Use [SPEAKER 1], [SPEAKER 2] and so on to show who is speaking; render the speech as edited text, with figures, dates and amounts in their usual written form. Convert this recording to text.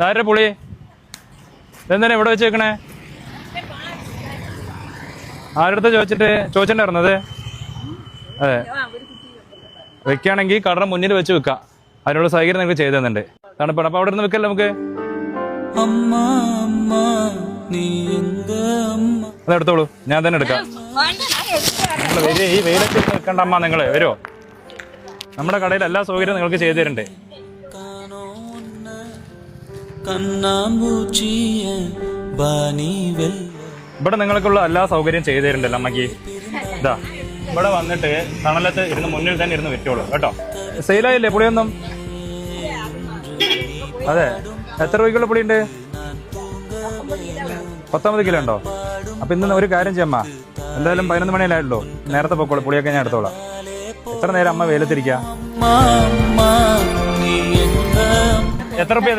[SPEAKER 1] താരെ പുളി ഇതെന്താ ഇവിടെ വെച്ച് വെക്കണേ? ആരടുത്ത് ചോദിച്ചിട്ടുണ്ടായിരുന്നത്? അതെ, വെക്കുകയാണെങ്കിൽ കടയുടെ മുന്നിൽ വെച്ച് വെക്കാം. അതിനുള്ള സൗകര്യം നിങ്ങൾക്ക് ചെയ്തു തന്നിട്ടുണ്ട്. തണുപ്പാണ്. അപ്പൊ അവിടെ നിന്ന് വെക്കല്ലോ നമുക്ക്. അതെടുത്തോളൂ, ഞാൻ തന്നെ എടുക്കാം. നിങ്ങൾ വരിക, ഈ വെയിലത്ത് നിൽക്കണ്ട അമ്മ. നിങ്ങൾ വരുമോ? നമ്മുടെ കടയിൽ എല്ലാ സൗകര്യവും നിങ്ങൾക്ക് ചെയ്തു തരുന്നുണ്ട്. ഇവിടെ നിങ്ങൾക്കുള്ള എല്ലാ സൗകര്യം ചെയ്തു തരുന്നുണ്ടല്ലോ അമ്മക്ക്. ഇതാ ഇവിടെ വന്നിട്ട് തണലത്ത് ഇരുന്ന് മുന്നിൽ തന്നെ ഇരുന്ന് വെച്ചോളൂ കേട്ടോ. സെയിലായില്ലേ പുളിയൊന്നും? അതെ, എത്ര രൂപയ്ക്കുള്ള പുളിയുണ്ട്? 19 കിലോ ഉണ്ടോ? അപ്പൊ ഇന്ന് ഒരു കാര്യം ചെയ്യമ്മ, എന്തായാലും 11 മണിയല്ലായിട്ടുള്ളൂ. നേരത്തെ പൊക്കോളൂ, പുളിയൊക്കെ ഞാൻ എടുത്തോളാം. എത്ര നേരം അമ്മ വെയിലത്തിരിക്കുക? എത്ര രൂപ?